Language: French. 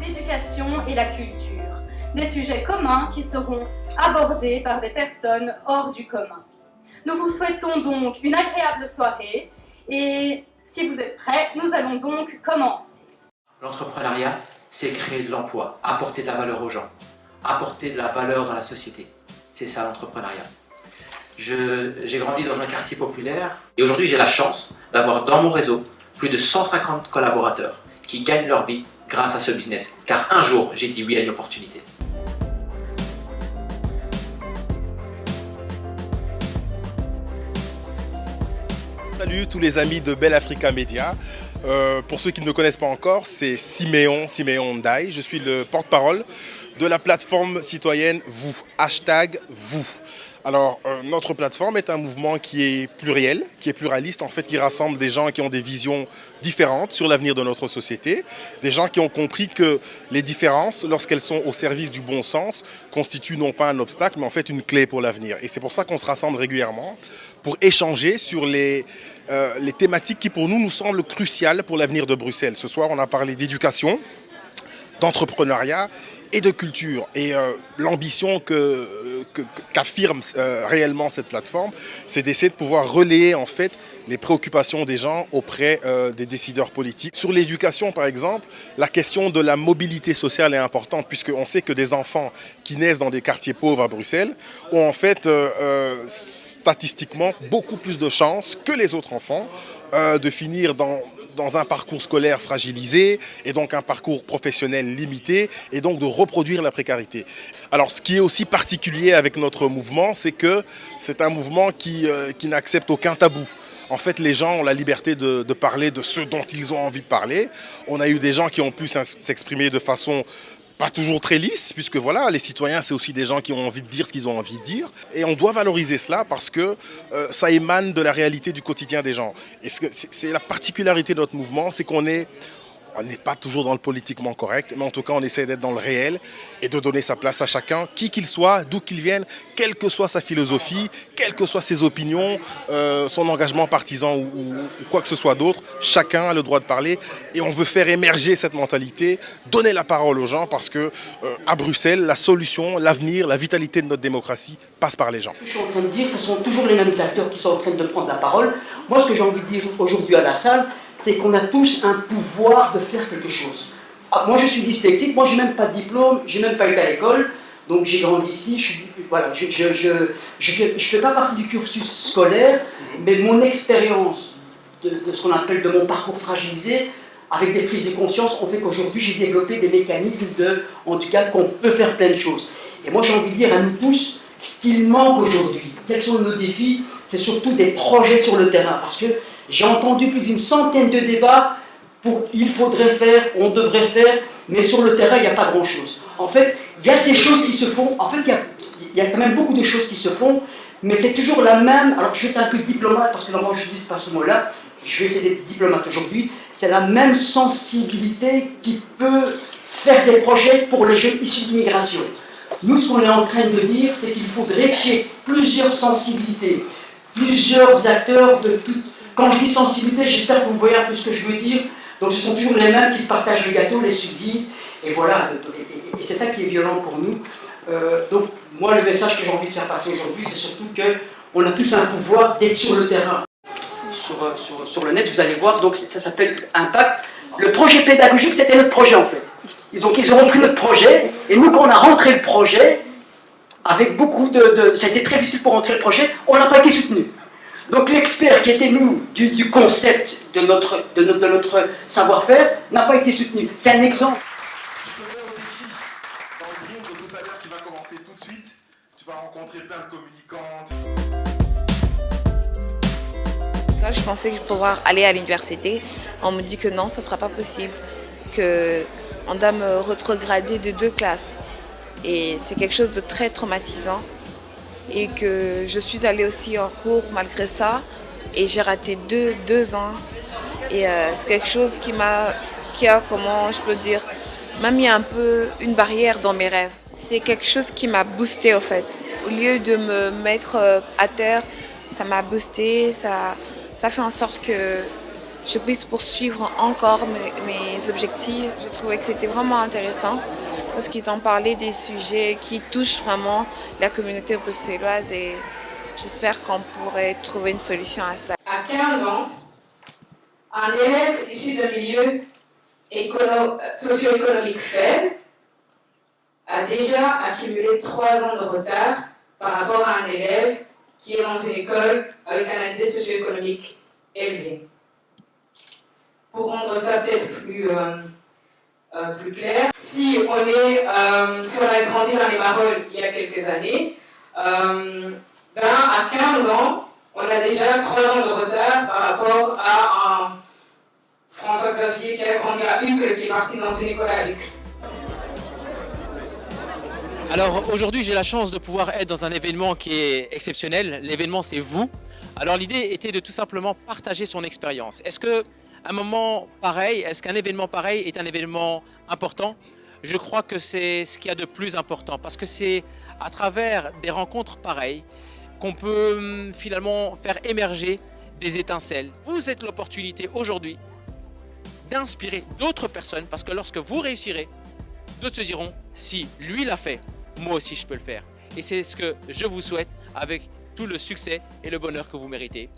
l'éducation et la culture. Des sujets communs qui seront abordés par des personnes hors du commun. Nous vous souhaitons donc une agréable soirée et si vous êtes prêts, nous allons donc commencer. L'entrepreneuriat, c'est créer de l'emploi, apporter de la valeur aux gens, apporter de la valeur dans la société. C'est ça l'entrepreneuriat. J'ai grandi dans un quartier populaire et aujourd'hui j'ai la chance d'avoir dans mon réseau plus de 150 collaborateurs qui gagnent leur vie grâce à ce business. Car un jour, j'ai dit oui à une opportunité. Salut tous les amis de Bell Africa Media. Pour ceux qui ne me connaissent pas encore, c'est Siméon Ndaye. Je suis le porte-parole de la plateforme citoyenne Vous, #Vous. Alors, notre plateforme est un mouvement qui est pluriel, qui est pluraliste, en fait, qui rassemble des gens qui ont des visions différentes sur l'avenir de notre société, des gens qui ont compris que les différences, lorsqu'elles sont au service du bon sens, constituent non pas un obstacle, mais en fait une clé pour l'avenir. Et c'est pour ça qu'on se rassemble régulièrement pour échanger sur les thématiques qui, pour nous semblent cruciales pour l'avenir de Bruxelles. Ce soir, on a parlé d'éducation, d'entrepreneuriat et de culture. Et l'ambition qu'affirme réellement cette plateforme, c'est d'essayer de pouvoir relayer en fait les préoccupations des gens auprès des décideurs politiques. Sur l'éducation, par exemple, la question de la mobilité sociale est importante puisqu'on sait que des enfants qui naissent dans des quartiers pauvres à Bruxelles ont en fait statistiquement beaucoup plus de chances que les autres enfants de finir dans un parcours scolaire fragilisé et donc un parcours professionnel limité et donc de reproduire la précarité. Alors ce qui est aussi particulier avec notre mouvement, c'est que c'est un mouvement qui n'accepte aucun tabou. En fait, les gens ont la liberté de parler de ce dont ils ont envie de parler. On a eu des gens qui ont pu s'exprimer de façon pas toujours très lisse, puisque voilà, les citoyens, c'est aussi des gens qui ont envie de dire ce qu'ils ont envie de dire. Et on doit valoriser cela parce que ça émane de la réalité du quotidien des gens. Et c'est la particularité de notre mouvement, c'est qu'on n'est pas toujours dans le politiquement correct, mais en tout cas, on essaie d'être dans le réel et de donner sa place à chacun, qui qu'il soit, d'où qu'il vienne, quelle que soit sa philosophie, quelles que soient ses opinions, son engagement partisan ou quoi que ce soit d'autre. Chacun a le droit de parler et on veut faire émerger cette mentalité, donner la parole aux gens parce que à Bruxelles, la solution, l'avenir, la vitalité de notre démocratie passe par les gens. Ce que je suis en train de dire, ce sont toujours les mêmes acteurs qui sont en train de prendre la parole. Moi, ce que j'ai envie de dire aujourd'hui à la salle, c'est qu'on a tous un pouvoir de faire quelque chose. Ah, moi, je suis dyslexique, moi, je n'ai même pas de diplôme, je n'ai même pas été à l'école, donc j'ai grandi ici, je ne fais pas partie du cursus scolaire, mais mon expérience de ce qu'on appelle de mon parcours fragilisé, avec des prises de conscience, ont fait qu'aujourd'hui, j'ai développé des mécanismes en tout cas, qu'on peut faire plein de choses. Et moi, j'ai envie de dire à nous tous, ce qu'il manque aujourd'hui, quels sont nos défis, c'est surtout des projets sur le terrain, parce que j'ai entendu plus d'une centaine de débats pour il faudrait faire, on devrait faire, mais sur le terrain, il n'y a pas grand-chose. En fait, il y a des choses qui se font, en fait, il y a quand même beaucoup de choses qui se font, mais c'est toujours la même, alors je vais être un peu diplomate, parce que là, moi, je n'utilise pas ce mot-là, je vais essayer d'être diplomate aujourd'hui, c'est la même sensibilité qui peut faire des projets pour les jeunes issus d'immigration. Nous, ce qu'on est en train de dire, c'est qu'il faudrait qu'il y ait plusieurs sensibilités, plusieurs acteurs de tout. Quand je dis sensibilité, j'espère que vous voyez un peu ce que je veux dire. Donc ce sont toujours les mêmes qui se partagent le gâteau, les subsides, et voilà. Et c'est ça qui est violent pour nous. Donc moi, le message que j'ai envie de faire passer aujourd'hui, c'est surtout qu'on a tous un pouvoir d'être sur le terrain. Sur le net, vous allez voir, donc ça s'appelle Impact. Le projet pédagogique, c'était notre projet en fait. Ils ont repris notre projet, et nous, quand on a rentré le projet, avec beaucoup ça a été très difficile pour rentrer le projet, on n'a pas été soutenu. Donc l'expert qui était nous du concept de notre savoir-faire n'a pas été soutenu. C'est un exemple. Dans le groupe de tout à l'heure qui va commencer tout de suite, tu vas rencontrer plein de communicantes. Là, je pensais que je pourrais aller à l'université. On me dit que non, ça ne sera pas possible, qu'on doit me rétrograder de 2 classes. Et c'est quelque chose de très traumatisant. Et que je suis allée aussi en cours malgré ça et j'ai raté deux ans et c'est quelque chose qui a, comment je peux dire, m'a mis un peu une barrière dans mes rêves. C'est quelque chose qui m'a boosté au fait. Au lieu de me mettre à terre, ça m'a boosté, ça fait en sorte que je puisse poursuivre encore mes objectifs. Je trouvais que c'était vraiment intéressant parce qu'ils ont parlé des sujets qui touchent vraiment la communauté bruxelloise et j'espère qu'on pourrait trouver une solution à ça. À 15 ans, un élève issu d'un milieu socio-économique faible a déjà accumulé 3 ans de retard par rapport à un élève qui est dans une école avec un indice socio-économique élevé. Pour rendre ça peut-être plus clair, si on a grandi dans les Marolles il y a quelques années, à 15 ans, on a déjà 3 ans de retard par rapport à un François Xavier qui a grandi à Uccle, qui est parti dans une école à Uccle. Alors aujourd'hui, j'ai la chance de pouvoir être dans un événement qui est exceptionnel. L'événement, c'est vous. Alors l'idée était de tout simplement partager son expérience. Est-ce qu'un moment pareil, est-ce qu'un événement pareil est un événement important? Je crois que c'est ce qu'il y a de plus important parce que c'est à travers des rencontres pareilles qu'on peut finalement faire émerger des étincelles. Vous êtes l'opportunité aujourd'hui d'inspirer d'autres personnes parce que lorsque vous réussirez, d'autres se diront si lui l'a fait, moi aussi je peux le faire. Et c'est ce que je vous souhaite avec tout le succès et le bonheur que vous méritez.